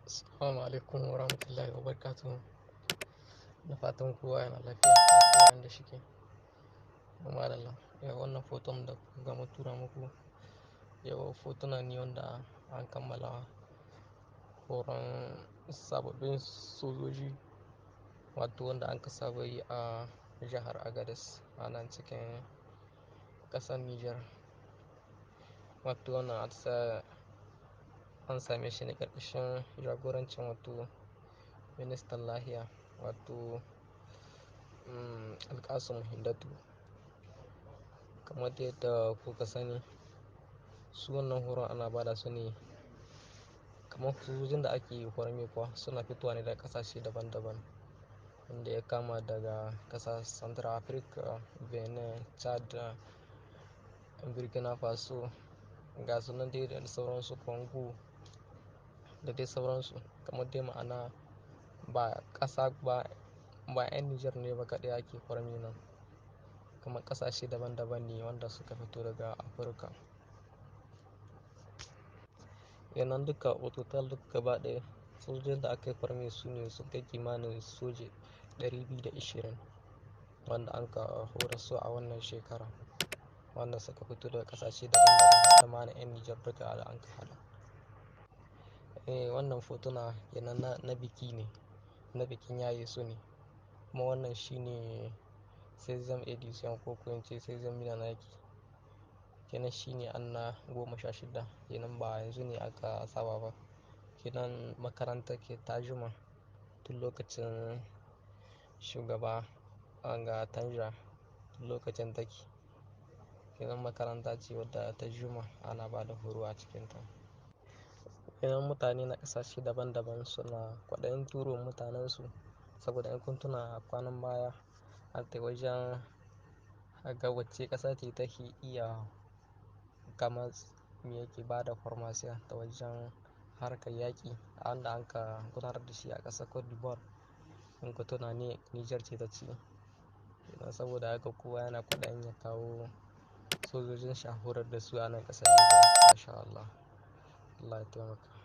Assalamu alaikum wa rahmatullahi wa barakatuhu. Da fatan kowa yana lafiya da kowa inda shike. Madalla, yau wannan foton da kuka gama tura muku, yau fotuna ne wanda an kammala horon sababbin sojoji, wato wanda an ka saba yi a jihar Agadez a nan cikin ƙasar Nijar. Wato wannan an same shi ne ƙarƙashin jagorancin wato ministan lahiya, wato Alƙasum Hindatu. Kamar yadda kuka sani, su wannan horon ana bada su ne kamar sojojin da ake horon kuwa suna fitowa ne daga ƙasashe daban-daban, wanda ya kama daga ƙasar Central Africa, Benin, Chad, Burkina Faso, ga su nan dai da sauransu, Congo da dai sauransu. Kamar dai ma'ana ba 'yan Nijar ne ba kaɗai ake horon nan, kamar ƙasashe daban-daban ne wanda suka fito daga Afirka. Yanan duka total duka gaba ɗaya sojojin da aka yi horon su ne sun kai kimanin soje 220 wanda an ka horaswa a wannan shekara, wanda suka fito daga ƙasashe daban-daban da ma na 'yan Nijar duka da an ka haɗa. Wannan fotuna kenan na biki ne, na bikin yaye su ne, kuma wannan shine 16th edition ko ko in ce 16th millennium, kenan shine an na 16, kenan ba yanzu ne aka saba ba. Kenan makarantar ke ta jima tun lokacin shugaba ga Tanja, tun lokacin take. Kenan makaranta ce wadda ta jima ana ba da horo a cikinta. Kenan mutane na ƙasashe daban-daban suna kwaɗayin turo mutanensu, saboda in kun tuna a kwanan baya an tai wajen ga wacce ƙasa ce take iya kamar me yake ba da farmasiya ta wajen harkar yaƙi, wanda an ka gudanar da shi a ƙasar Cote d'Ivoire. In ku tuna ne Nijar ce ta ci. Saboda haka kowa yana kwaɗayin ya kawo sojojin shi a horar da su a nan ƙasar Nijar. Masha Allah. Allah ya taimaka.